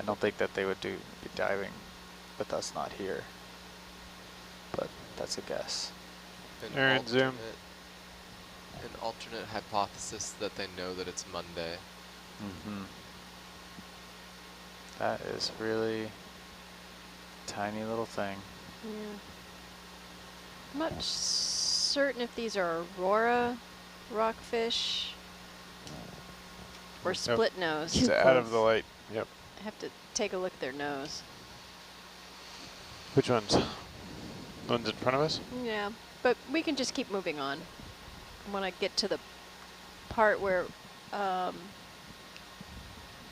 I don't think that they would be diving with us not here, but that's a guess. Aaron, zoom. An alternate hypothesis that they know that it's Monday. Mm-hmm. That is really tiny little thing. Yeah. I'm not certain if these are Aurora rockfish or split nose. It's out of the light. Yep. I have to take a look at their nose. Which ones? The ones in front of us? Yeah, but we can just keep moving on. When I get to the part where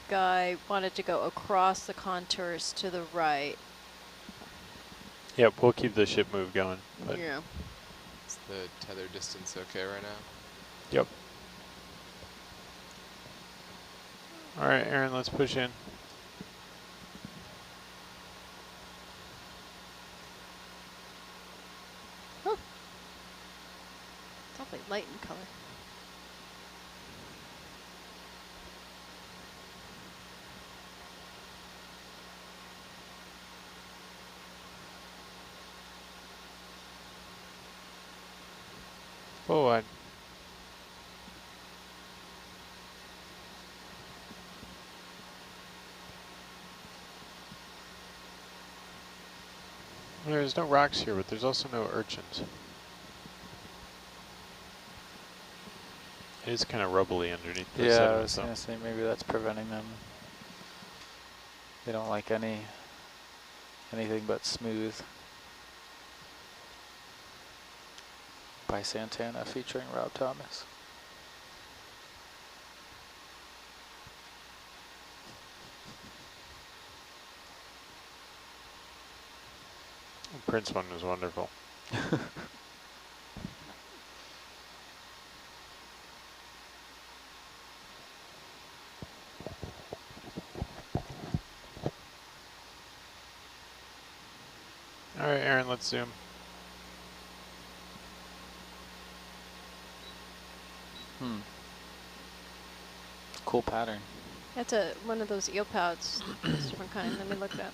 Guy wanted to go across the contours to the right. Yep, we'll keep the ship move going. But Yeah. Is the tether distance okay right now? Yep. All right, Aaron, let's push in. Huh. It's awfully light in color. Full wide. There's no rocks here, but there's also no urchins. It is kind of rubbly underneath the Yeah, I sediment, was going to say maybe that's preventing them. They don't like anything but smooth. By Santana featuring Rob Thomas. Prince one was wonderful. All right, Aaron, let's zoom. Cool pattern. That's one of those eel pouts. It's a different kind. Let me look it up.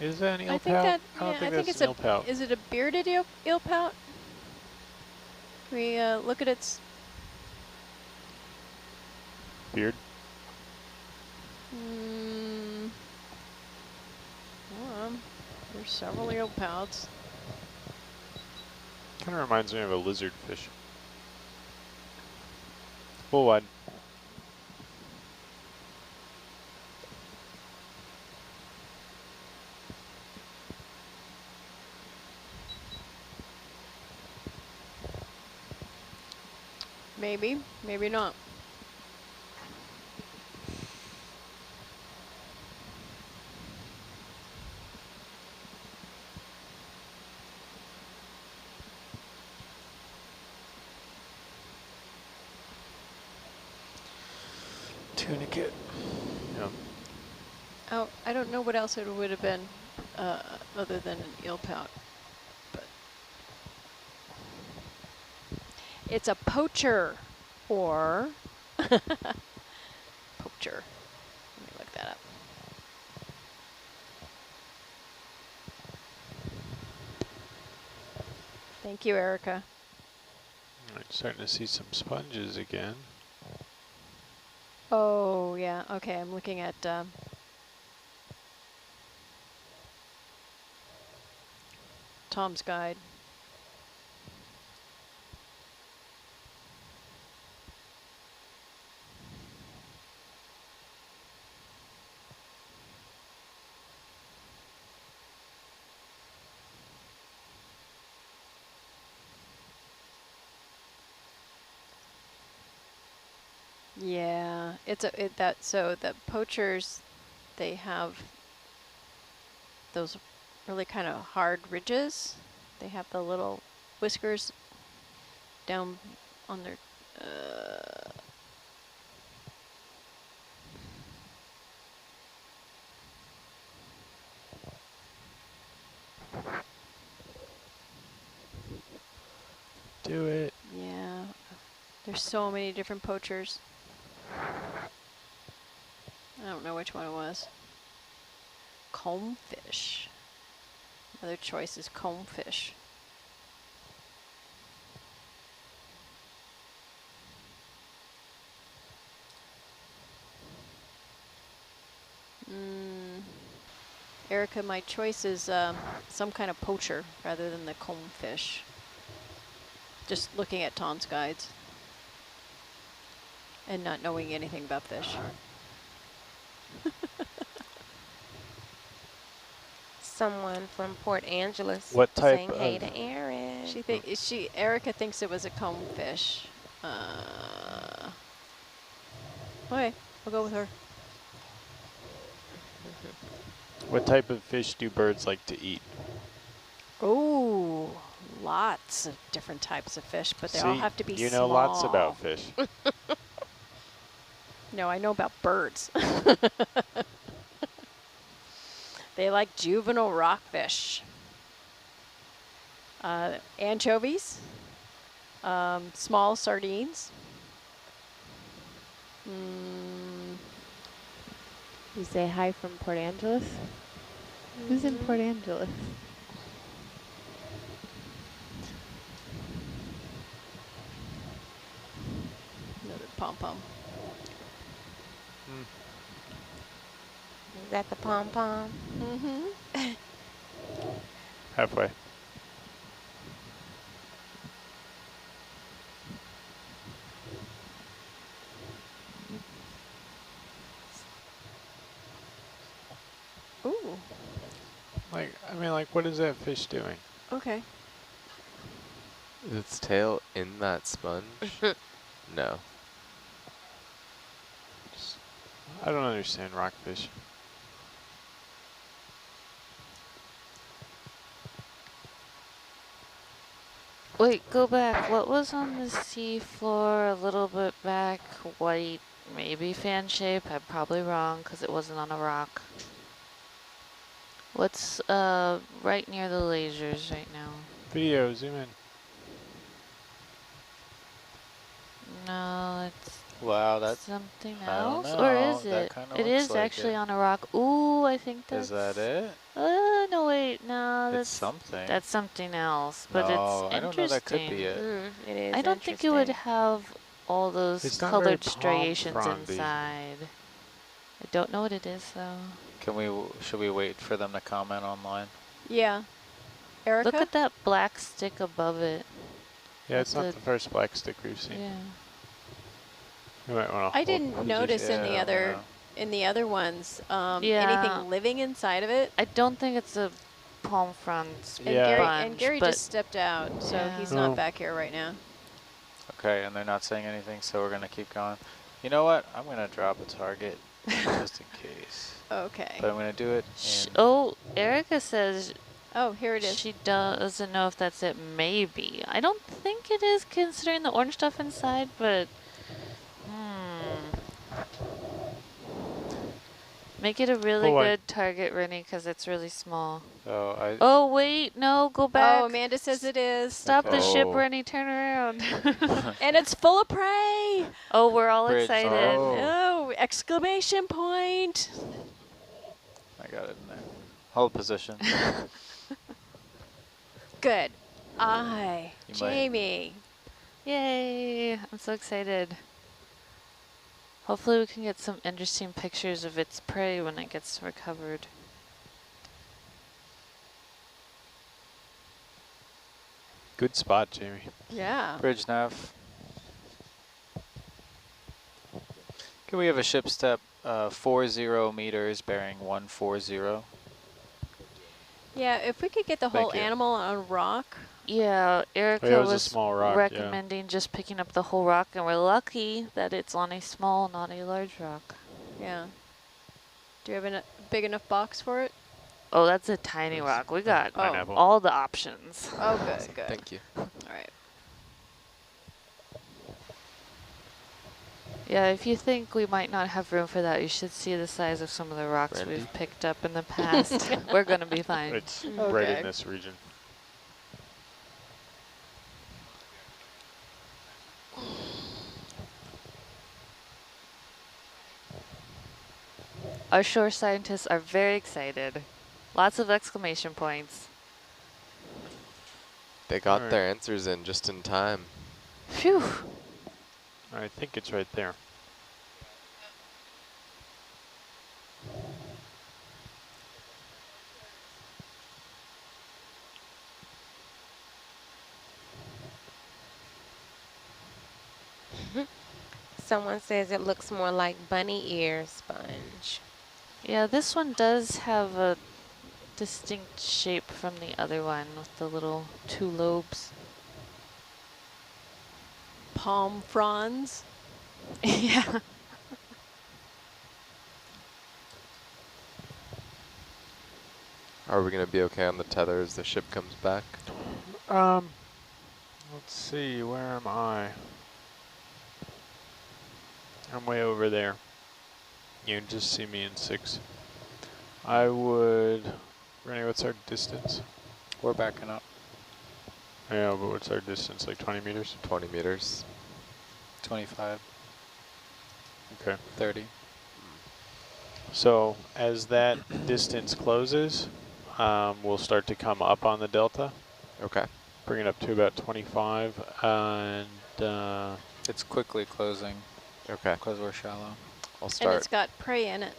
Is that an eel I think pout? that, I don't yeah, think I think that's it's an eel pout. is it a bearded eel pout? We look at its Beard? There's several eel pouts. Kind of reminds me of a lizard fish. Full wide. Maybe, maybe not. Tunicate. Yeah. Oh, I don't know what else it would have been other than an eel pout. But it's a poacher or poacher. Let me look that up. Thank you, Erica. All right, starting to see some sponges again. Oh, yeah. Okay, I'm looking at Tom's guide. Yeah, so the poachers, they have those really kind of hard ridges. They have the little whiskers down on their do it. Yeah. There's so many different poachers. I don't know which one it was. Combfish. Other choice is combfish. Erica, my choice is some kind of poacher rather than the combfish. Just looking at Tom's guides and not knowing anything about fish. Someone from Port Angeles What type saying hey of- to Aaron. Erica thinks it was a combfish. Okay, I'll go with her. What type of fish do birds like to eat? Oh, lots of different types of fish, but they all See, have to be you small. know lots about fish. No, I know about birds. They like juvenile rockfish. Anchovies, small sardines. You say hi from Port Angeles? Who's in Port Angeles? Another pom-pom. Is that the pom-pom? Mm-hmm. Halfway. Ooh, Like, I mean, like, what is that fish doing? okay. Is its tail in that sponge? No. I don't understand rockfish. Wait, go back. What was on the seafloor a little bit back? White, maybe fan shape. I'm probably wrong because it wasn't on a rock. What's right near the lasers right now? Video, zoom in. No, it's Wow, that's something I don't else, or know. is That it? kinda It looks is like actually it. on a rock. Ooh, I think that's. Is that it? No, wait, no, It's that's something. that's something else. But no, it's I don't know. That could interesting. be it. It is I don't think it would interesting. have all those It's not very colored palm striations frondy. inside. I don't know what it is though. Can we? Should we wait for them to comment online? Yeah. Erica? Look at that black stick above it. Yeah, it's not That's the first black stick we've seen. Yeah. You might want to I didn't notice in the Yeah, other yeah. ones Yeah. anything living inside of it. I don't think it's a palm front And Yeah. Gary but just stepped out, so Yeah. he's Oh. not back here right now. Okay, and they're not saying anything, so we're gonna keep going. You know what? I'm gonna drop a target just in case. Okay. But I'm gonna do it. oh, Erica says Oh, here it is. she doesn't know if that's it. Maybe. I don't think it is considering the orange stuff inside, but make it a really good target, Rennie, because it's really small. Oh, Oh, wait, no, go back. Oh, Amanda says it is. Stop the ship, Oh. Rennie, turn around. And it's full of prey. Oh, we're all Bridge. excited. Oh. Oh, exclamation point. I got it in there. Hold position. Good. Aye. You might- Jamie. Yay, I'm so excited. Hopefully we can get some interesting pictures of its prey when it gets recovered. Good spot, Jamie. Yeah. Bridge nav. Can we have a ship step 40 meters bearing 140? Yeah, if we could get the Thank whole you. animal on a rock. Yeah, Erica it was a was small rock, yeah. recommending just picking up the whole rock, and we're lucky that it's on a small, not a large rock. Yeah. Do you have a big enough box for it? Oh, that's a tiny rock. We got Pineapple. all the options. Oh, good, good. Thank you. All right. Yeah, if you think we might not have room for that, you should see the size of some of the rocks Randy? we've picked up in the past. We're going to be fine. It's right Okay. in this region. Our shore scientists are very excited. Lots of exclamation points. They got Alright. their answers in just in time. Phew. I think it's right there. Someone says it looks more like bunny ear sponge. Yeah, this one does have a distinct shape from the other one with the little 2 lobes. Palm fronds. Yeah. Are we going to be okay on the tether as the ship comes back? Let's see, where am I? I'm way over there. You can just see me in 6. I would, Rennie, what's our distance? We're backing up. Yeah, but what's our distance, like 20 meters? 20 meters. 25, Okay. 30. So as that distance closes, we'll start to come up on the delta, Okay. bring it up to about 25, and It's quickly closing Okay. because we're shallow. I'll And start. it's got prey in it.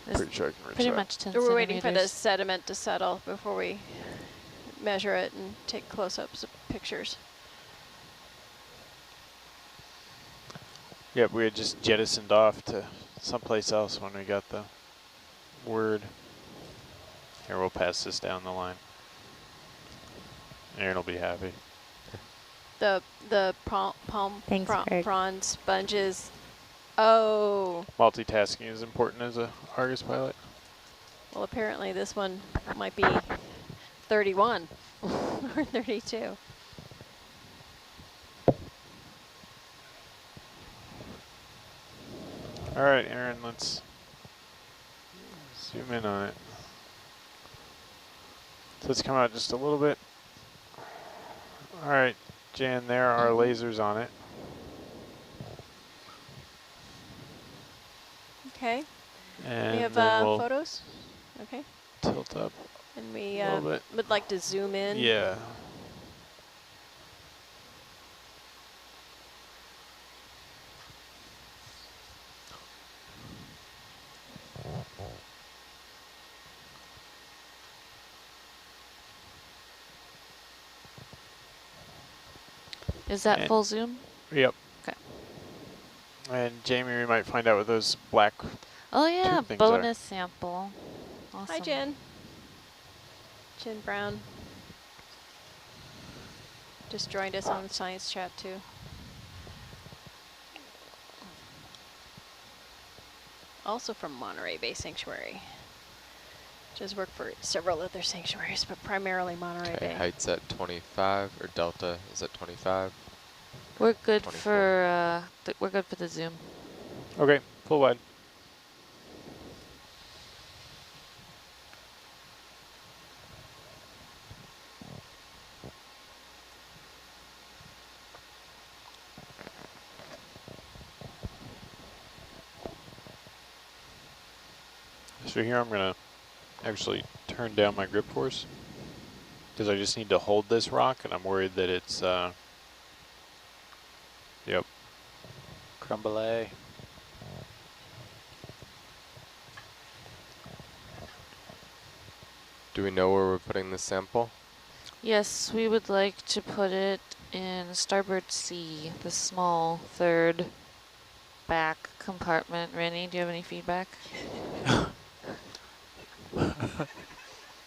This pretty sure I can reach pretty that. much 10 We're waiting for the centimeters. sediment to settle before we measure it and take close-ups of pictures. Yep, we had just jettisoned off to someplace else when we got the word. Here, we'll pass this down the line. Aaron will be happy. The palm Thanks, Greg. prawn sponges. Oh, Multitasking is important as a Argus pilot. well, apparently this one might be 31 or 32. All right, Aaron, let's zoom in on it. So let's come out just a little bit. All right, Jan, there are lasers on it. Okay, And we have then we'll photos. Okay, tilt up and we a little bit. would like to zoom in. Yeah. Is that And- full zoom? Yep. Okay. And Jamie, we might find out what those black. Oh yeah, things are. bonus sample. Awesome. Hi, Jen. Jen Brown. Just joined us on the science chat too. Also from Monterey Bay Sanctuary. Just worked for several other sanctuaries, but primarily Monterey Okay, Bay. height's at 25, or delta is at 25. We're good 24. for we're good for the zoom. Okay, full wide. So here I'm going to actually turn down my grip force because I just need to hold this rock and I'm worried that it's, yep. Crumble. Do we know where we're putting this sample? Yes, we would like to put it in starboard C, the small third back compartment. Rennie, do you have any feedback?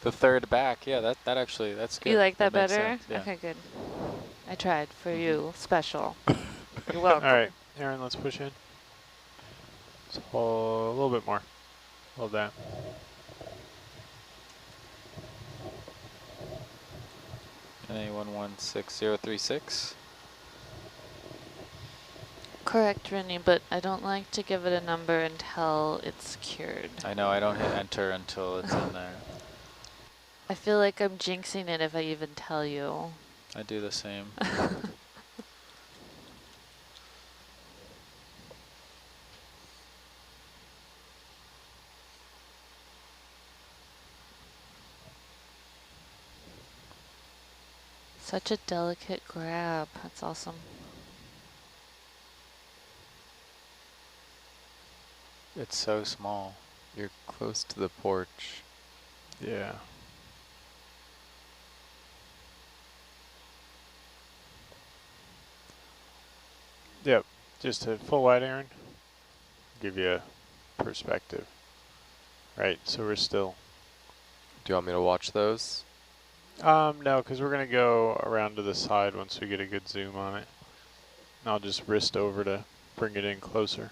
The third back, yeah, that actually, that's good. You like that makes better? sense, yeah. Okay, good. I tried for you, special. You're welcome. All right, Aaron, let's push in. So a little bit more. Hold that. NA116-036. Correct, Rennie, but I don't like to give it a number until it's secured. I know, I don't hit enter until it's in there. I feel like I'm jinxing it if I even tell you. I do the same. Such a delicate grab. That's awesome. It's so small. You're close to the porch. Yeah. Yep. Just a full wide, Aaron. Give you a perspective. Right, so we're still... Do you want me to watch those? No, because we're going to go around to the side once we get a good zoom on it. And I'll just wrist over to bring it in closer.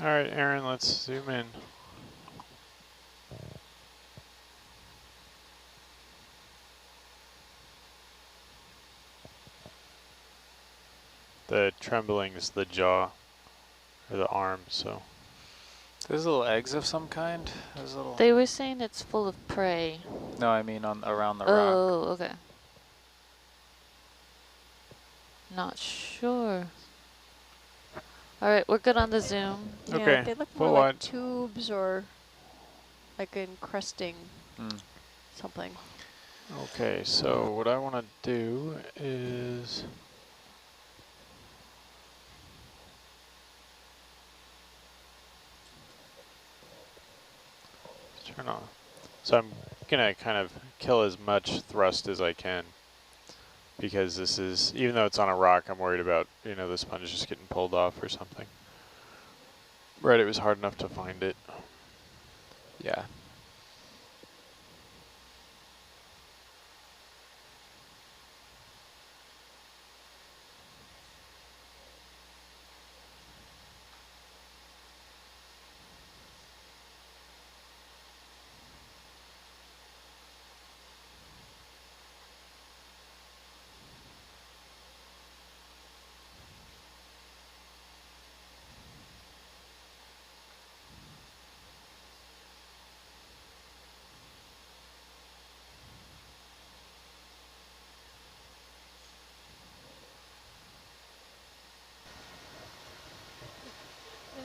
All right, Aaron, let's zoom in. The trembling is the jaw or the arm, so. There's little eggs of some kind. There's little. They were saying it's full of prey. No, I mean on around the rock. Oh, okay. Not sure. All right, we're good on the zoom. Yeah, Okay, they look full more like wide. tubes or like encrusting Mm. something. Okay, so what I want to do is turn on. So I'm gonna kind of kill as much thrust as I can, because this is, even though it's on a rock, I'm worried about, you know, the sponge just getting pulled off or something. Right, it was hard enough to find it. Yeah.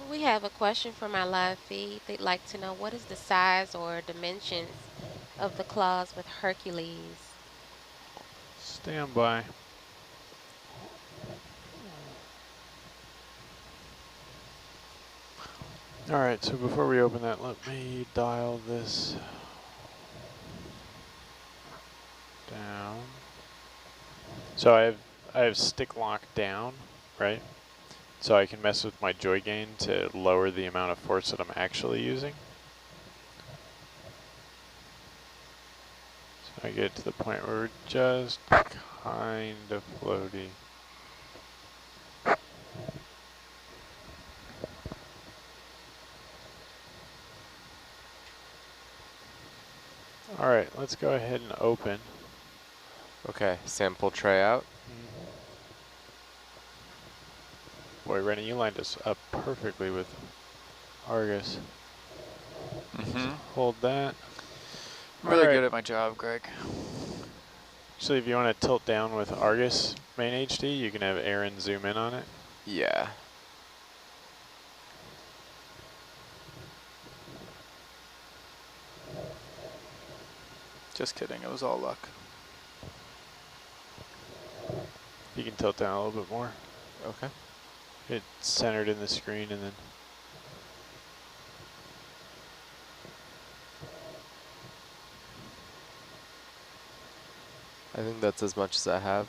We have a question from our live feed. They'd like to know what is the size or dimensions of the claws with Hercules? Stand by. All right, so before we open that, let me dial this down. So I have stick lock down, right? So I can mess with my joy gain to lower the amount of force that I'm actually using. So I get to the point where we're just kind of floaty. All right, let's go ahead and open. Okay, sample tray out. Boy, Rennie, you lined us up perfectly with Argus. Mm-hmm. Hold that. I'm really Alright. good at my job, Greg. Actually, if you want to tilt down with Argus main HD, you can have Aaron zoom in on it. Yeah. Just kidding, it was all luck. You can tilt down a little bit more. Okay. It's centered in the screen, and then I think that's as much as I have.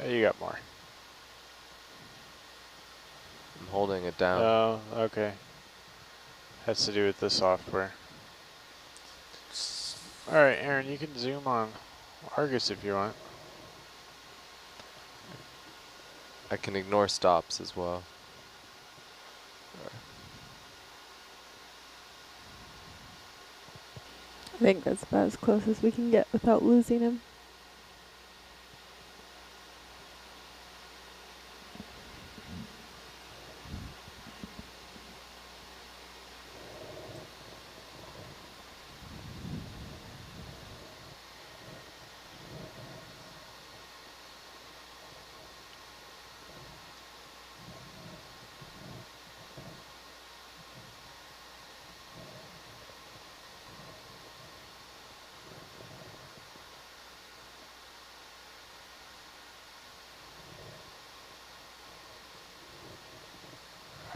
you got more. I'm holding it down. Oh, okay. Has to do with the software. All right, Aaron, you can zoom on Argus if you want. I can ignore stops as well. I think that's about as close as we can get without losing him.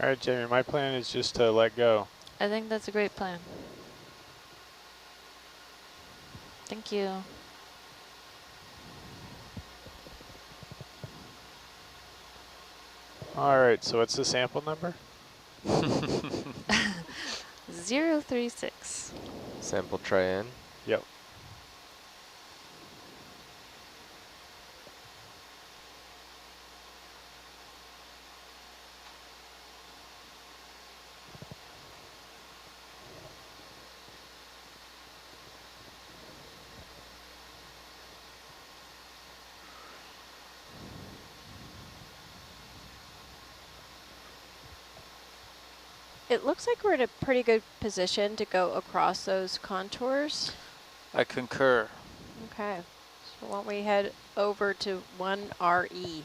All right, Jamie, my plan is just to let go. I think that's a great plan. Thank you. All right, so what's the sample number? 036. Sample tray in. Yep. It looks like we're in a pretty good position to go across those contours. I concur. Okay. So why don't we head over to 1RE?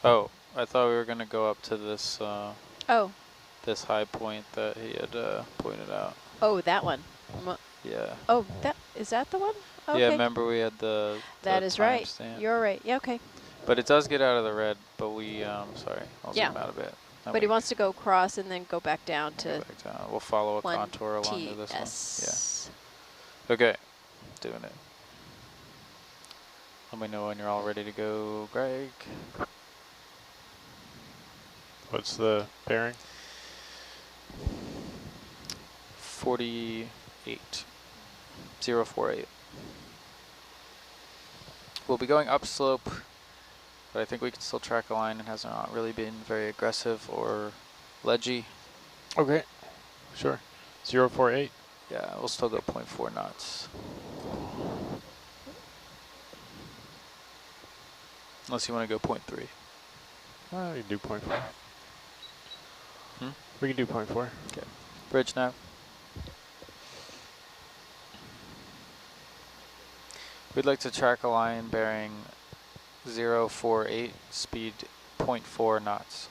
Oh, I thought we were going to go up to this Oh. this high point that he had pointed out. Oh, that one. Yeah. Oh, is that the one? Okay. Yeah, remember we had the That is right. stamp. You're right. Yeah, okay. But it does get out of the red, but we, sorry, I'll zoom out a bit. But he wants to go across and then go back down to back down. We'll follow a contour along to this TS. one. Yeah. Okay, doing it. Let me know when you're all ready to go, Greg. What's the bearing? 48. 048. We'll be going upslope, but I think we can still track a line. It has not really been very aggressive or ledgy. Okay, sure. 048. Yeah, we'll still go 0.4 knots. Unless you want to go 0.3. We can do 0.4. Hmm? We can do 0.4. Okay. Bridge nav. We'd like to track a line bearing 048, speed 0.4 knots.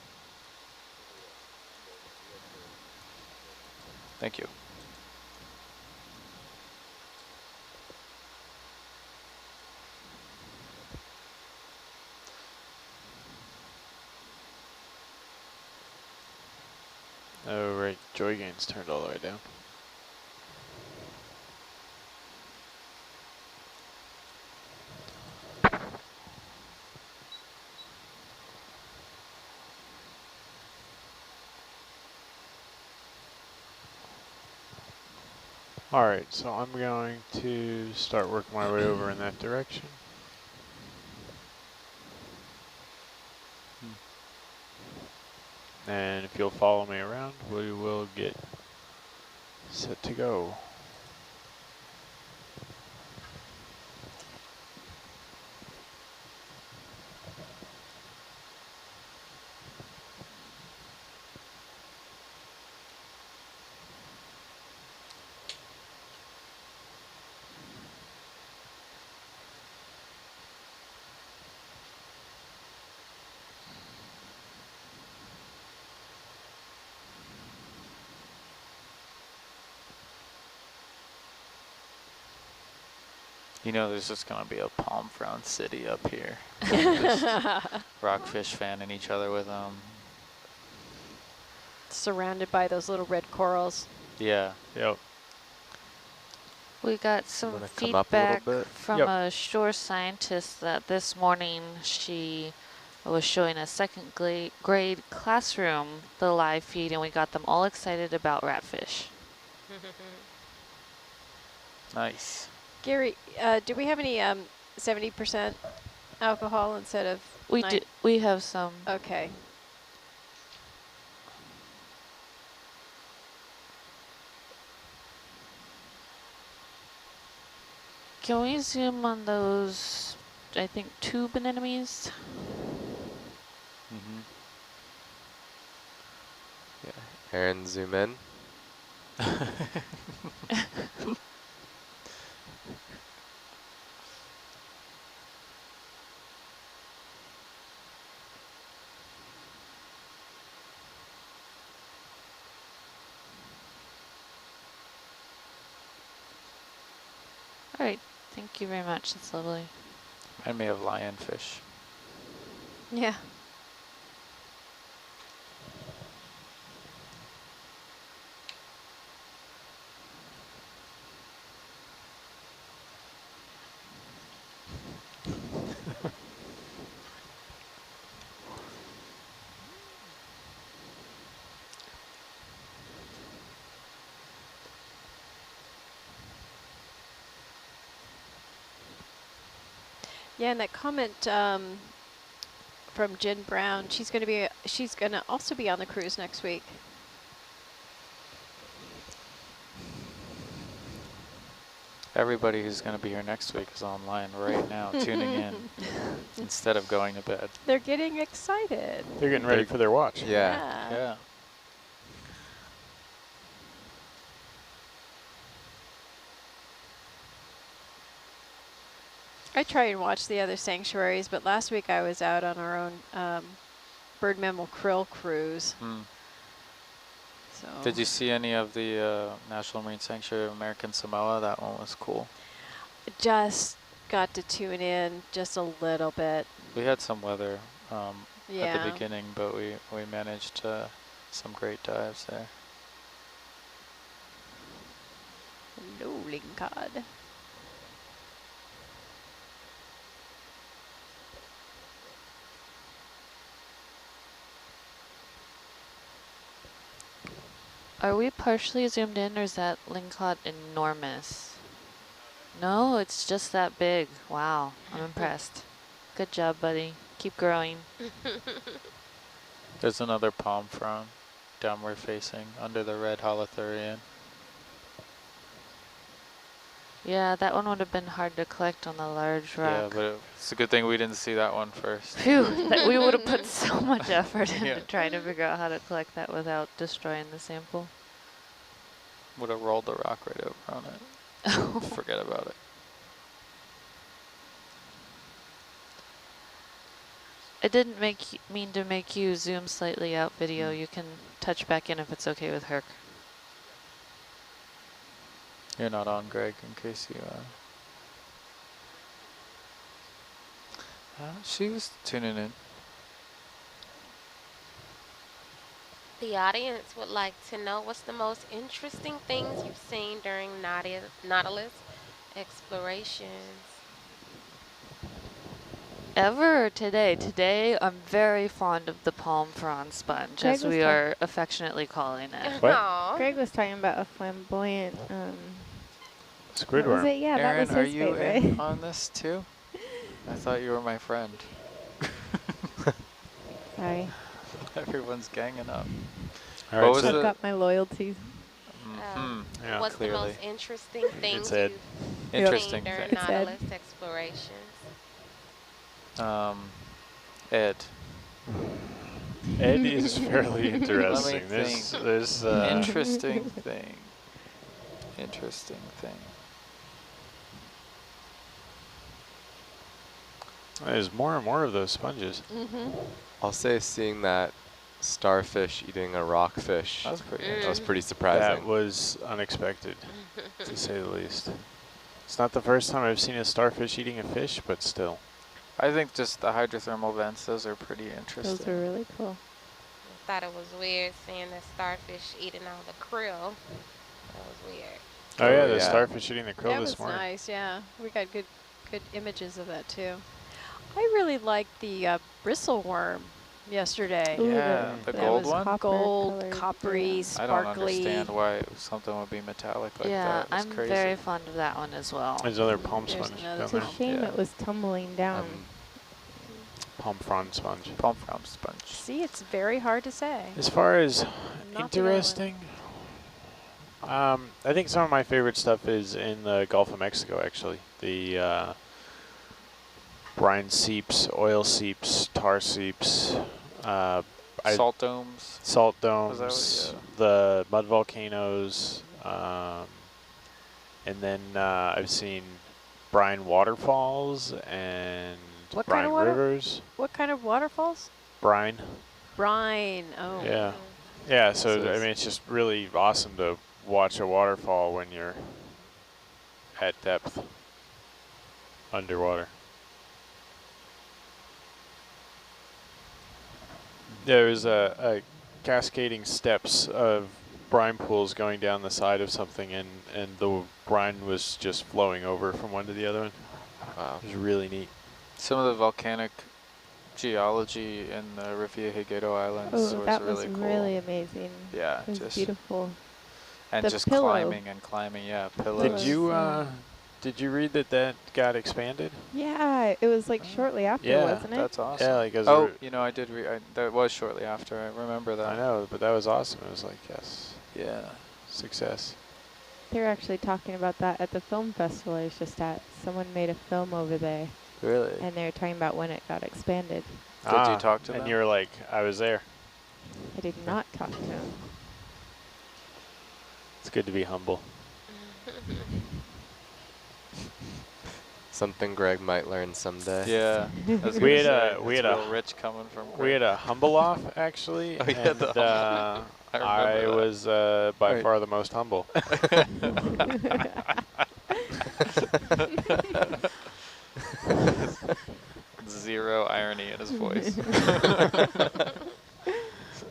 Thank you. Oh, right. Joy gain's turned all the way down. All right, so I'm going to start working my way over in that direction. And if you'll follow me around, we will get set to go. You know there's just going to be a palm frond city up here. Just rockfish fanning each other with them. Surrounded by those little red corals. Yeah. Yep. We got some Wanna come up a little feedback bit? from Yep. a shore scientist that this morning she was showing a second grade classroom the live feed, and we got them all excited about ratfish. Nice. Gary, do we have any 70% alcohol instead of We 9? do. We have some. Okay. Can we zoom on those, I think, tube anemones? Mm-hmm. Yeah. Aaron, zoom in. All right. Thank you very much. That's lovely. Remind me of lionfish. Yeah. Yeah, and that comment from Jen Brown, she's gonna also be on the cruise next week. Everybody who's going to be here next week is online right now, tuning in instead of going to bed. They're getting excited. They're getting ready for their watch. Yeah. Yeah. I try and watch the other sanctuaries, but last week I was out on our own bird mammal krill cruise. So Did you see any of the National Marine Sanctuary of American Samoa? That one was cool. just got to tune in just a little bit. We had some weather at Yeah. the beginning, but we managed some great dives there. No lingcod. Are we partially zoomed in, or is that lingcod enormous? No, it's just that big. Wow, I'm impressed. Good job, buddy. Keep growing. There's another palm frond downward facing under the red holothurian. Yeah, that one would have been hard to collect on the large rock. Yeah, but it's a good thing we didn't see that one first. Phew, that we would have put so much effort into Yeah. trying to figure out how to collect that without destroying the sample. Would have rolled the rock right over on it. Forget about it. I didn't mean to make you zoom slightly out video. You can touch back in if it's okay with Herc. You're not on, Greg, in case you... she was tuning in. The audience would like to know what's the most interesting things you've seen during Nautilus explorations. Ever or today? Today, I'm very fond of the palm frond sponge, Greg as was we talk- are affectionately calling it. What? Aw. Greg was talking about a flamboyant, what was Squidworm. it? Yeah, Aaron, that are was his you favorite. in on this too? I thought you were my friend. Sorry, Everyone's ganging up. All What right, was so the- I've got my loyalties. Yeah, What's clearly. the most interesting things Ed. you've Interesting seen during thing. It's Ed. Nautilus explorations? Ed. Ed is fairly interesting. Let me There's Interesting thing. Interesting thing. there's more and more of those sponges. I'll say seeing that starfish eating a rockfish, That was pretty that was interesting. pretty That surprising. was unexpected, to say the least. It's not the first time I've seen a starfish eating a fish, but still. I think just the hydrothermal vents, those are pretty interesting. Those are really cool. I thought it was weird seeing the starfish eating all the krill. That was weird. Oh yeah, Oh, the yeah. starfish eating the krill That this was morning. nice, yeah. We got good images of that too. I really liked the bristleworm yesterday. Ooh, Yeah, the that gold was one? copper Gold, colored, coppery, yeah. I don't sparkly. understand why something would be metallic like Yeah, that. It was I'm crazy. very fond of that one as well. There's another palm There's sponge another down It's there. a shame Yeah. it was tumbling down. Palm frond sponge. Palm frond sponge. See, it's very hard to say. As far as Not the other one. interesting, I think some of my favorite stuff is in the Gulf of Mexico, actually. The brine seeps, oil seeps, tar seeps, Salt domes. salt Was that domes, what- the mud volcanoes, and then I've seen brine waterfalls and What brine kind of water? rivers. What kind of waterfalls? Brine. Brine. Oh. Yeah. Yeah, so So I mean, it's just really awesome to watch a waterfall when you're at depth underwater. There's a cascading steps of brine pools going down the side of something, and the brine was just flowing over from one to the other one. Wow. It was really neat. Some of the volcanic geology in the Revillagigedo Islands Oh, was that really was cool. really amazing. Yeah, It was just beautiful. and The just pillow. climbing and climbing. Yeah, pillows. Did you yeah. Did you read that got expanded? Yeah, it was like shortly after, Yeah, wasn't it? That's awesome. Yeah, like as Oh, you know, I did that was shortly after. I remember that. I know, but that was awesome. It was like, yes, Yeah. success. They were actually talking about that at the film festival I was just at. Someone made a film over there, Really? and they were talking about when it got expanded. Did you talk to them? And you were like, I was there. I did not talk to him. It's good to be humble. Something Greg might learn someday. Yeah. We had a real rich coming from. We had a humble off actually, Oh, yeah, and the humble. I remember that. was by Right. far the most humble. Zero irony in his voice.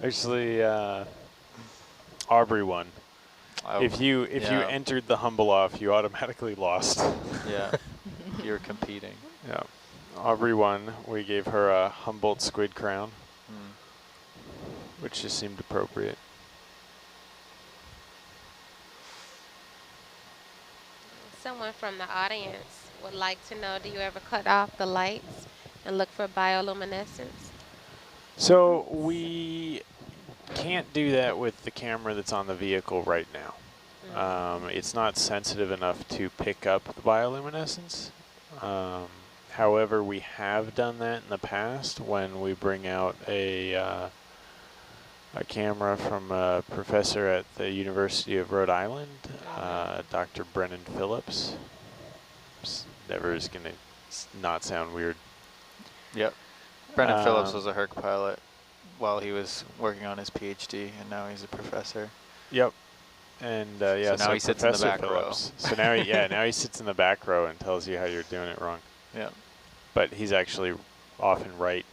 Actually, Aubrey won. Oh, If you yeah. entered the humble off, you automatically lost. Yeah. You're competing. Yeah, Aubrey won. We gave her a Humboldt squid crown, which just seemed appropriate. Someone from the audience would like to know, do you ever cut off the lights and look for bioluminescence? So we can't do that with the camera that's on the vehicle right now. It's not sensitive enough to pick up the bioluminescence. However, we have done that in the past when we bring out a camera from a professor at the University of Rhode Island, Dr. Brennan Phillips. Never is going to not sound weird. Yep. Brennan Phillips was a Herc pilot while he was working on his PhD, and now he's a professor. Yep. And yeah, so now he sits in the back Phillips. So now, now he sits in the back row and tells you how you're doing it wrong. Yeah. But he's actually often right.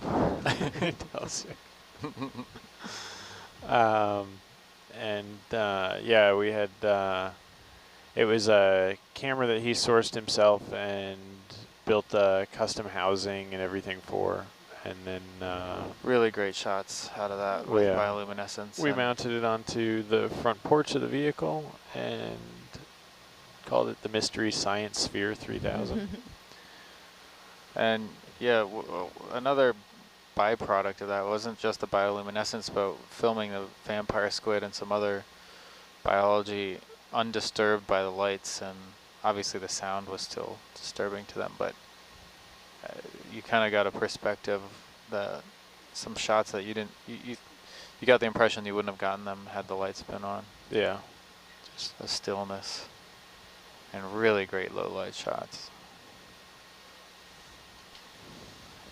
He tells you. Yeah, we had, it was a camera that he sourced himself and built custom housing and everything for. And then really great shots out of that with bioluminescence. We mounted it onto the front porch of the vehicle and called it the Mystery Science Sphere 3000. And yeah, another byproduct of that wasn't just the bioluminescence, but filming the vampire squid and some other biology undisturbed by the lights, and obviously the sound was still disturbing to them, but you kind of got a perspective that some shots that you didn't, you got the impression you wouldn't have gotten them had the lights been on. Yeah. Just a stillness and really great low light shots.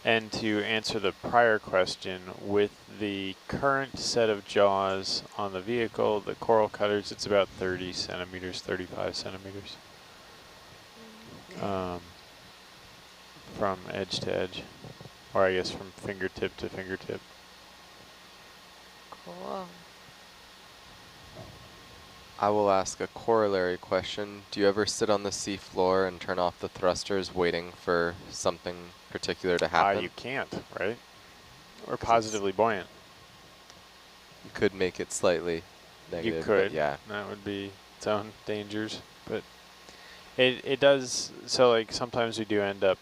And to answer the prior question, with the current set of jaws on the vehicle, the coral cutters, it's about 30 centimeters, 35 centimeters. From edge to edge, or I guess from fingertip to fingertip. Cool. I will ask a corollary question. Do you ever sit on the sea floor and turn off the thrusters waiting for something particular to happen? You can't, right? Or positively buoyant. You could make it slightly negative. You could, but yeah. That would be its own dangers, but it does, so like sometimes we do end up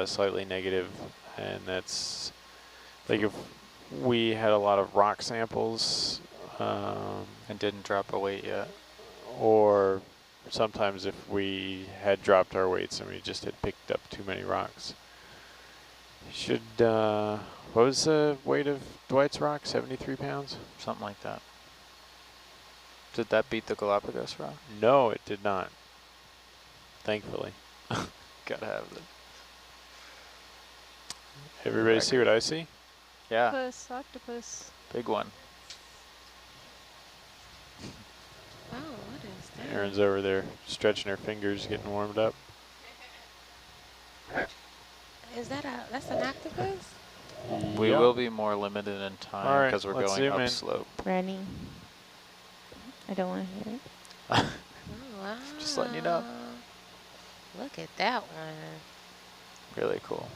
slightly negative, and that's like if we had a lot of rock samples and didn't drop a weight yet, or sometimes if we had dropped our weights and we just had picked up too many rocks. Should what was the weight of Dwight's rock? 73 pounds? Something like that. Did that beat the Galapagos rock? No, it did not. Thankfully. Gotta have it. Everybody see what I see? Yeah. Octopus. Big one. Oh, what is that? Erin's over there stretching her fingers, getting warmed up. Is that that's an octopus? We Yep. will be more limited in time because we're let's going zoom in. upslope. Rennie. I don't want to hear it. Oh, wow. Just letting you know. Look at that one. Really cool.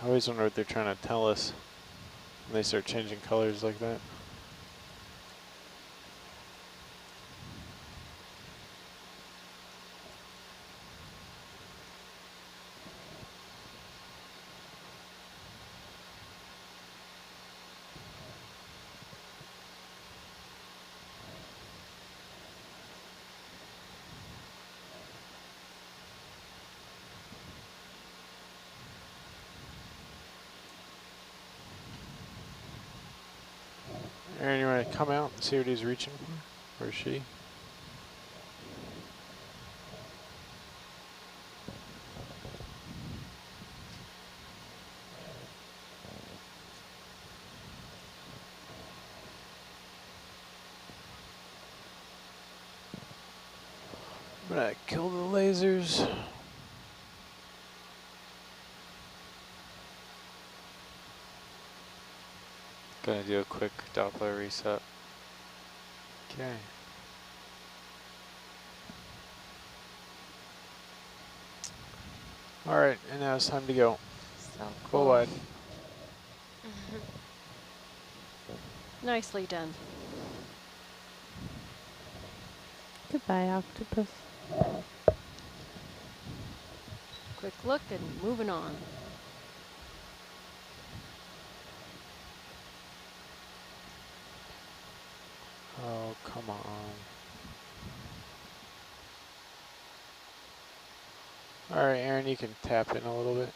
always wonder what they're trying to tell us when they start changing colors like that. Aaron, you want to come out and see what he's reaching for? Or she? I'm gonna kill the lasers. Gonna do a quick Doppler reset. Okay. All right, and now it's time to go. So Full cool. wide. Nicely done. Goodbye, Octopus. Quick look and moving on. Oh, come on. All right, Aaron, you can tap in a little bit.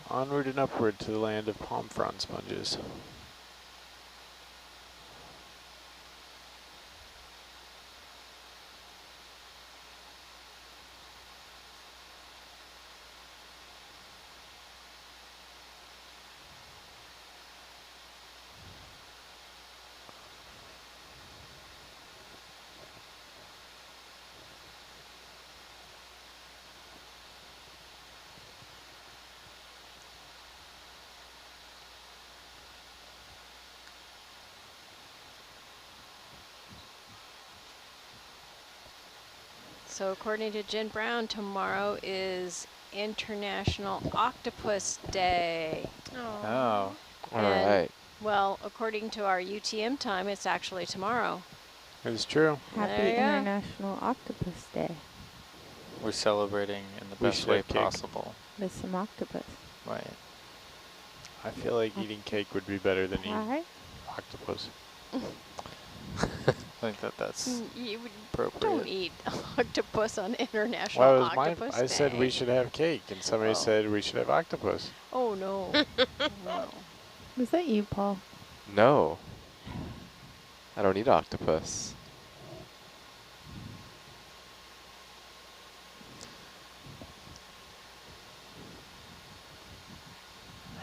Onward and upward to the land of palm frond sponges. So according to Jen Brown, tomorrow is International Octopus Day. Oh. Oh, All And, right. well, according to our UTM time, it's actually tomorrow. It's true. Happy There you go. International Octopus Day we're celebrating in the We best should way have cake. possible. with some octopus. Right. I feel like eating cake would be better than eating Pie? octopus. I think that's You appropriate. don't eat octopus on International Well, it was Octopus I said we Day. should have cake, and somebody Oh. said we should have octopus. Oh no. No. Was that you, Paul? No. I don't eat octopus.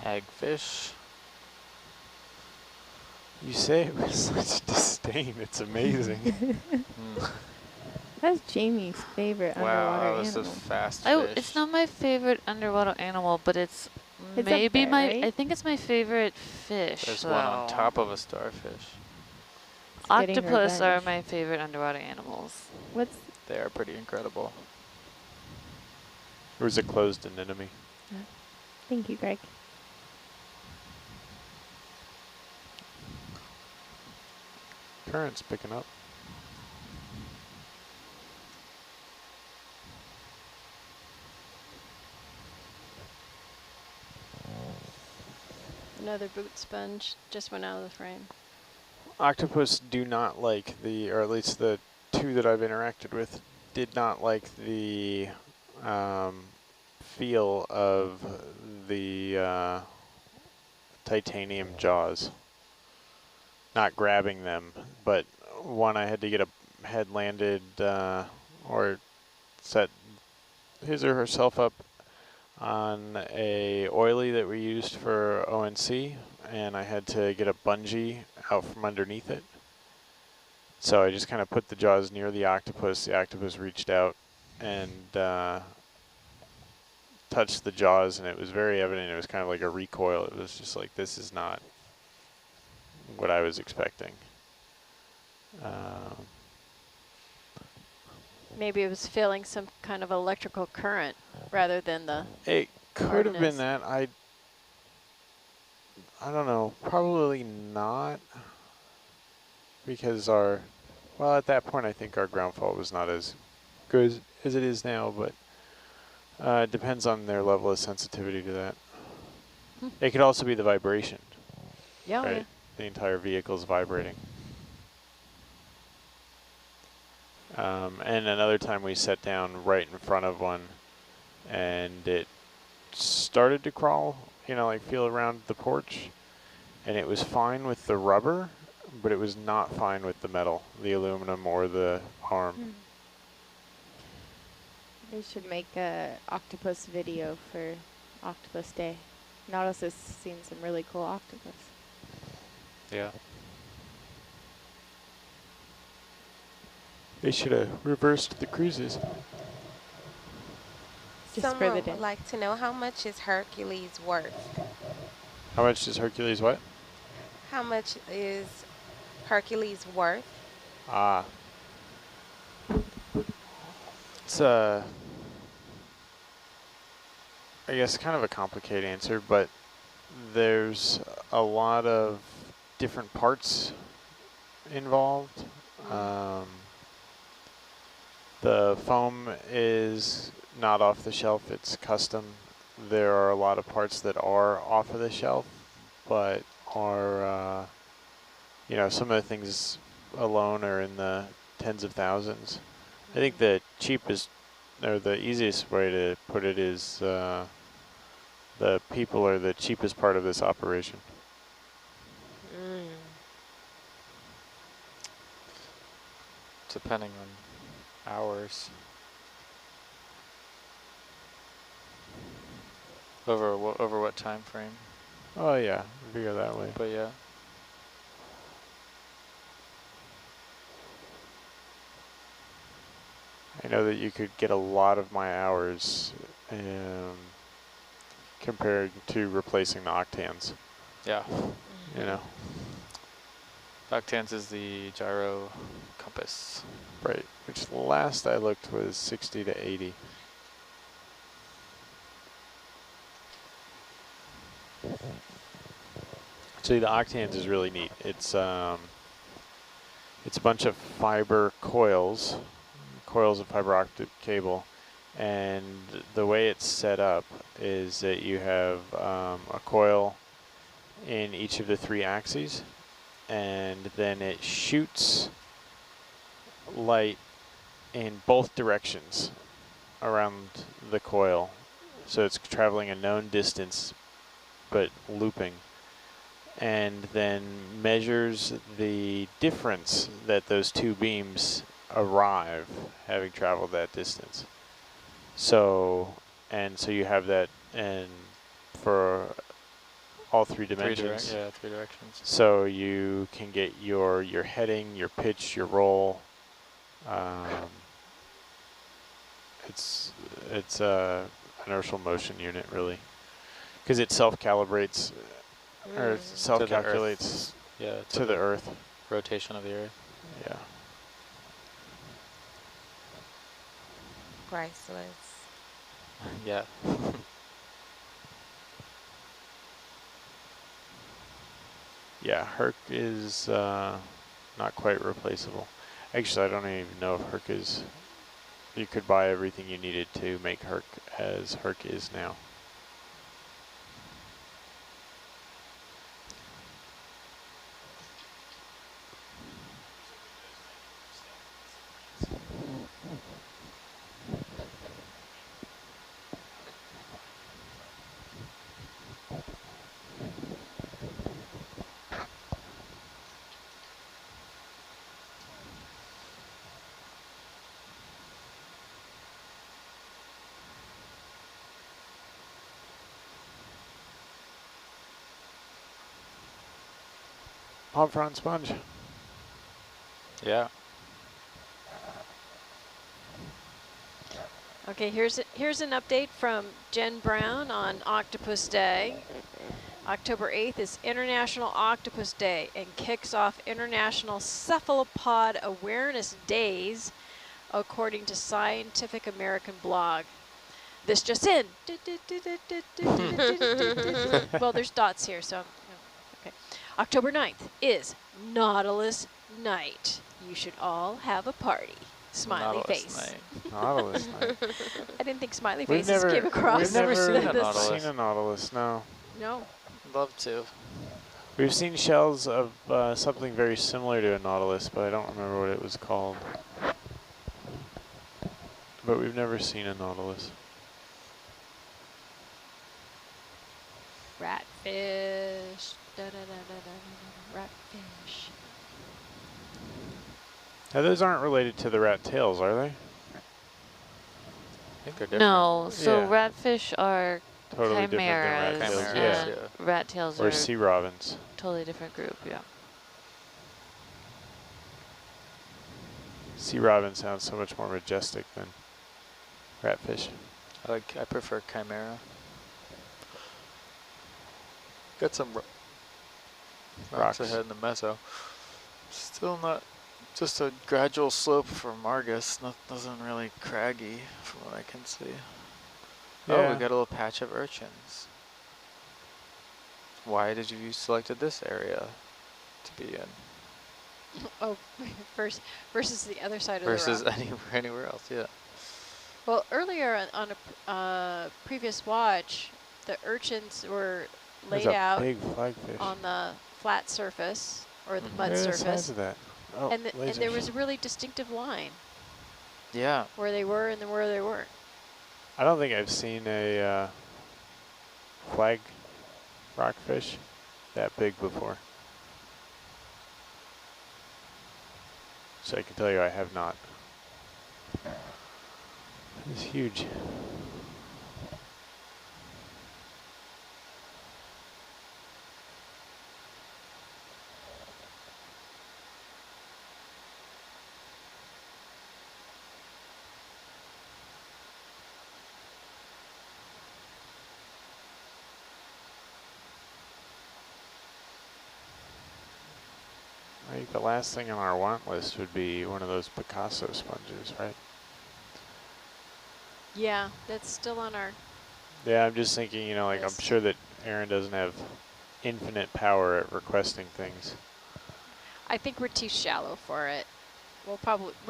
Hagfish. You say it with such disdain. It's amazing. Mm. That's Jamie's favorite Wow, underwater that was a animal. fast Oh, fish. it's not my favorite underwater animal, but it's It's up maybe there, my. right? I think it's my favorite fish. There's one on though. top of a starfish. It's getting Octopus are revenge. my favorite underwater animals. What's? They are pretty incredible. It was a closed anemone. Thank you, Greg. Current's picking up. Another boot sponge just went out of the frame. Octopus do not like the, or at least the two that I've interacted with, did not like the feel of the titanium jaws. Not grabbing them, but one I had to get a head landed or set his or herself up on a oily that we used for ONC, and I had to get a bungee out from underneath it. So I just kind of put the jaws near the octopus. The octopus reached out and touched the jaws, and it was very evident. It was kind of like a recoil. It was just like, this is not what I was expecting. Maybe it was feeling some kind of electrical current rather than the It could have been hardness. that. I don't know. Probably not, because well, at that point, I think our ground fault was not as good as it is now, but it depends on their level of sensitivity to that. It could also be the vibration, Yeah, right? yeah. The entire vehicle's vibrating. And another time we sat down right in front of one, and it started to crawl, you know, like feel around the porch, and it was fine with the rubber, but it was not fine with the metal, the aluminum or the arm. They should make a octopus video for Octopus Day. Nautilus has seen some really cool octopus. Yeah. They should have reversed the cruises. Just for the Someone day. would like to know, how much is Hercules worth? How much does Hercules what? How much is Hercules worth? Ah. It's I guess kind of a complicated answer, but there's a lot of different parts involved. The foam is not off the shelf, it's custom. There are a lot of parts that are off of the shelf, but are, you know, some of the things alone are in the tens of thousands. I think the cheapest, or the easiest way to put it is the people are the cheapest part of this operation. Depending on hours. Over what time frame? Oh yeah, we go that way. But yeah. I know that you could get a lot of my hours compared to replacing the octans, Yeah. you know. Octans is the gyro compass. Right, which last I looked was 60 to 80. Actually, the octans is really neat. It's a bunch of fiber coils of fiber optic cable, and the way it's set up is that you have a coil in each of the 3 axes, and then it shoots light in both directions around the coil. So it's traveling a known distance, but looping, and then measures the difference that those 2 beams arrive having traveled that distance. So you have that, and for all 3 dimensions. 3 directions. So you can get your heading, your pitch, your roll. It's a inertial motion unit, really, because it self-calibrates or self-calculates to the earth. Rotation of the earth. Yeah. Priceless. Yeah. Yeah, Herc is not quite replaceable. Actually, I don't even know if Herc is. You could buy everything you needed to make Herc as Herc is now. Palm frond sponge. Yeah. Okay, here's an update from Jen Brown on Octopus Day. October 8th is International Octopus Day and kicks off International Cephalopod Awareness Days, according to Scientific American blog. This just in. Well, there's dots here, so okay. October 9th is Nautilus Night. You should all have a party. Smiley Nautilus face. night. Nautilus night. I didn't think smiley We've faces came across. We've never seen a nautilus. seen a nautilus, no. No. Love to. We've seen shells of something very similar to a nautilus, but I don't remember what it was called. But we've never seen a nautilus. Ratfish. Da, da, da, da, da, da, da, ratfish. Now, those aren't related to the rat tails, are they? I think they're different. No, so Yeah. ratfish are Totally chimeras, different than rat tails. Chimeras, Yeah. yeah. rat tails Or are sea robins. totally different group, yeah. Sea robin sounds so much more majestic than ratfish. I prefer chimera. Got some rocks ahead in the meso. Still not, just a gradual slope from Argus. Nothing really craggy from what I can see. Oh, Yeah. we got a little patch of urchins. Why did you selected this area to be in Oh, versus the other side of versus the rock. anywhere else? Yeah. Well, earlier on a previous watch, the urchins were There's laid a out big flagfish. on the flat surface or the Mhm. mud Look at the size surface, of that. Oh, and there laserfish. was a really distinctive line Yeah. where they were and then where they weren't. I don't think I've seen a flag rockfish that big before. So I can tell you I have not. It's huge. I think the last thing on our want list would be one of those Picasso sponges, right? Yeah, that's still on our. Yeah, I'm just thinking, you know, like I'm List. sure that Aaron doesn't have infinite power at requesting things. I think we're too shallow for it. We'll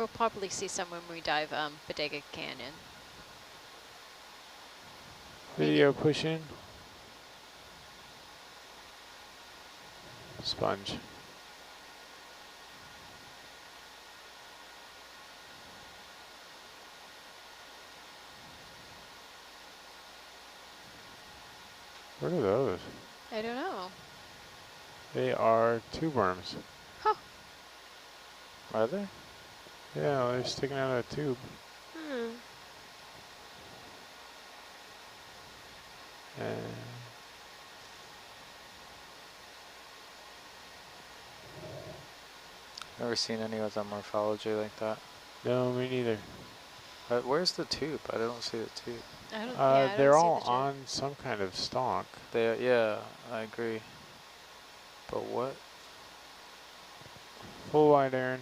probably see some when we dive Bodega Canyon. Video push in. Sponge. What are those? I don't know. They are tube worms. Huh. Are they? Yeah, they're sticking out of a tube. Hmm. Never seen any with a morphology like that. No, me neither. Where's the tube? I don't see the tube. I don't. Yeah, I don't They're see all the gem. on some kind of stalk. Yeah, I agree. But what? Full wide, Aaron.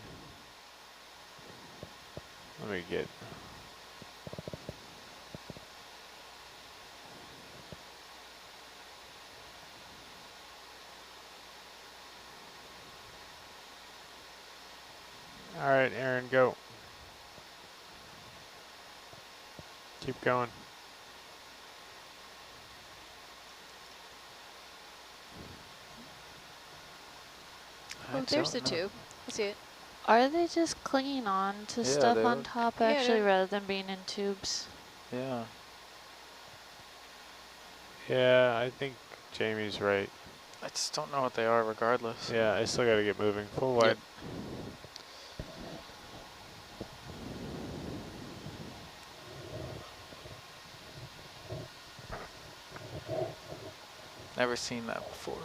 Let me get. All right, Aaron, go. Keep going. Oh, there's the tube. I see it. Are they just clinging on to Yeah, stuff they on look- top Yeah, actually they're- rather than being in tubes? Yeah. Yeah, I think Jamie's right. I just don't know what they are regardless. Yeah, I still got to get moving. Full wide. Never seen that before.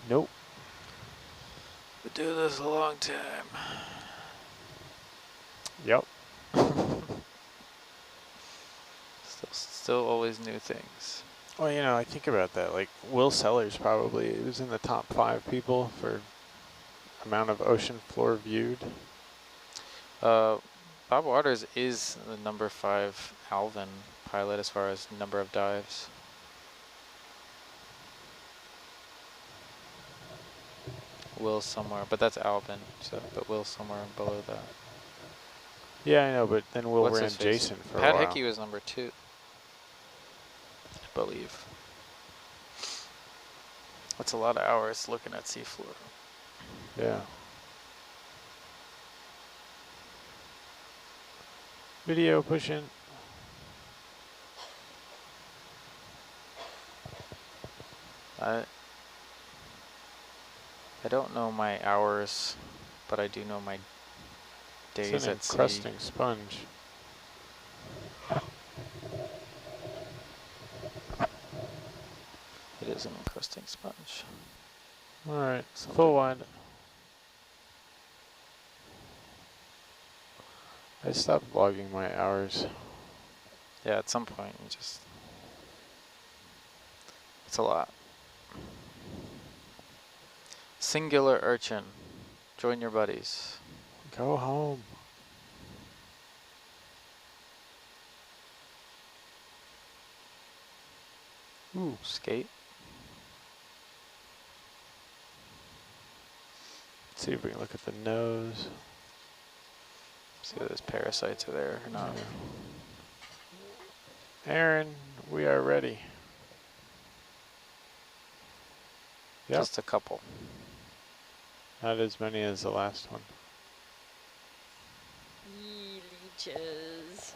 Nope. do this a long time. Yep. Still always new things. Well, you know, I think about that. Like, Will Sellers probably was in the top 5 people for amount of ocean floor viewed. Bob Waters is the number 5 Alvin pilot as far as number of dives. Will's somewhere, but that's Alvin, so, but Will's somewhere below that. Yeah, I know, but then Will What's ran his face? Jason for Pat a while. Hickey was number 2, I believe. That's a lot of hours looking at seafloor. Yeah. Video pushing. I don't know my hours, but I do know my days It's an at sea. encrusting sponge. It is an encrusting sponge. All right, Something. full wide. I stopped logging my hours. Yeah, at some point you just, it's a lot. Singular urchin. Join your buddies. Go home. Ooh, skate. Let's see if we can look at the nose. See if those parasites are there or not. Aaron, we are ready. Yep. Just a couple. Not as many as the last one. Yee, leeches.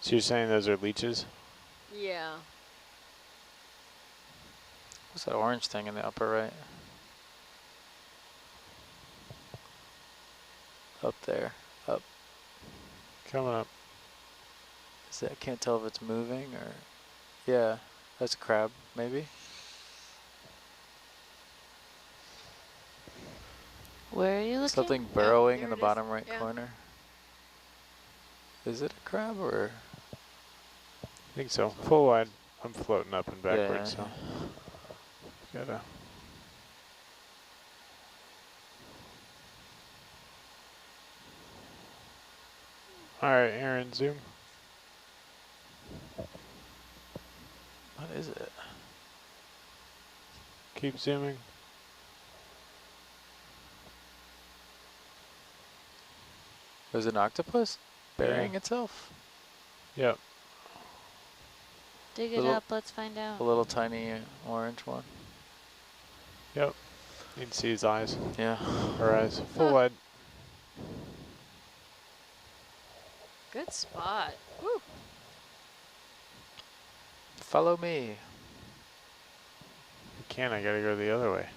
So you're saying those are leeches? Yeah. What's that orange thing in the upper right? Up there. Up. Coming up. I can't tell if it's moving or... Yeah, that's a crab, maybe. Where are you looking? Something burrowing there in the it is. bottom right Yeah. corner. Is it a crab or? I think so. Full wide. I'm floating up and backwards, Yeah. so gotta. All right, Aaron, zoom. What is it? Keep zooming. Was it an octopus burying Yeah. itself? Yep. Dig it Little- up, let's find out. A little tiny orange one. Yep. You can see his eyes. Yeah. Her eyes. Full wide. Good spot. Woo. Follow me. You can't. I gotta go the other way.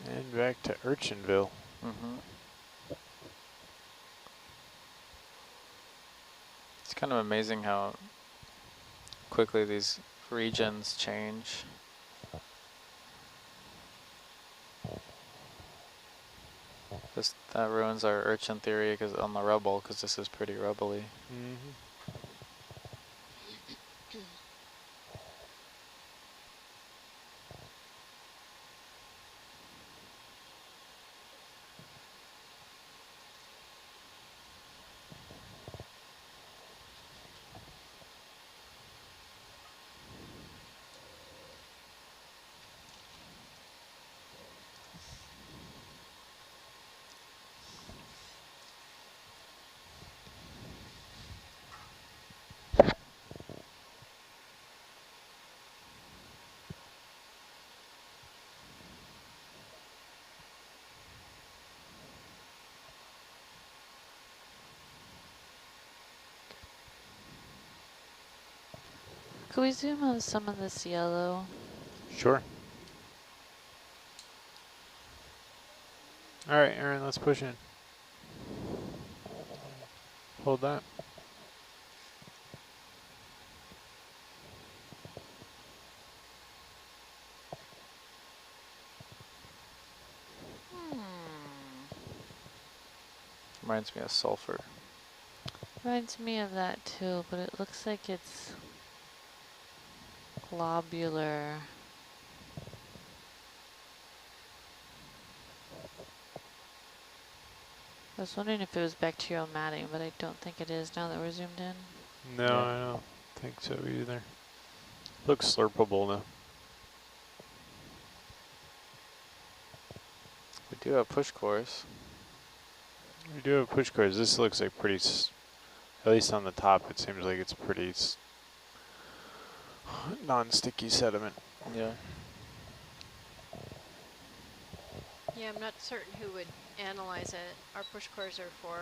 And back to Urchinville. It's kind of amazing how quickly these regions change. That ruins our urchin theory because on the rubble, because this is pretty rubbly. Mm-hmm. Could we zoom out some of this yellow? Sure. All right, Aaron, let's push in. Hold that. Reminds me of sulfur. Reminds me of that too, but it looks like it's globular. I was wondering if it was bacterial matting, but I don't think it is now that we're zoomed in. No, Yeah. I don't think so either. Looks slurpable though. We do have push cores. We do have push cores. This looks like pretty, at least on the top, it seems like it's pretty non-sticky sediment. Yeah. Yeah, I'm not certain who would analyze it. Our push cores are for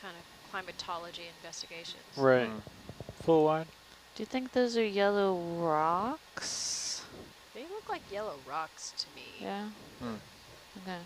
kind of climatology investigations. Right. Mm. Full wide. Do you think those are yellow rocks? They look like yellow rocks to me. Yeah. Mm. Okay.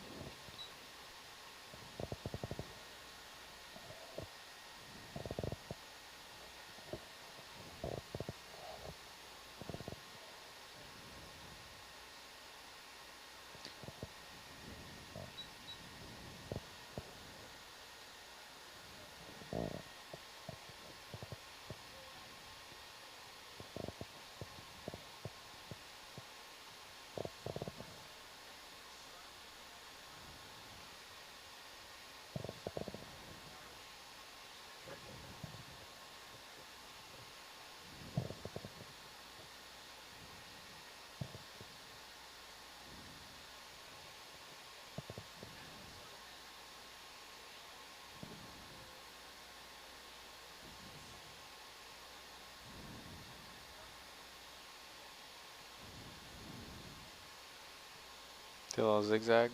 Do a little zigzag.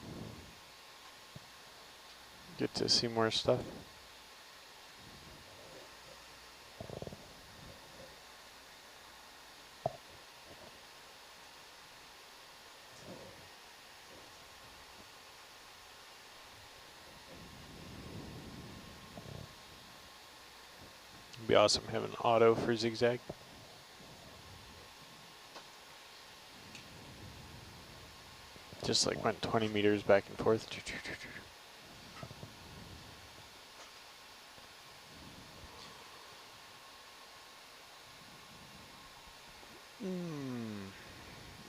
Get to see more stuff. It'd be awesome having auto for zigzag. Just like went 20 meters back and forth.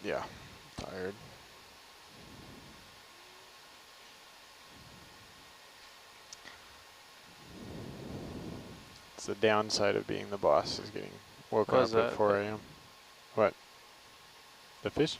Yeah, tired. It's the downside of being the boss, is getting woken What up is at that? 4 a.m. What? The fish?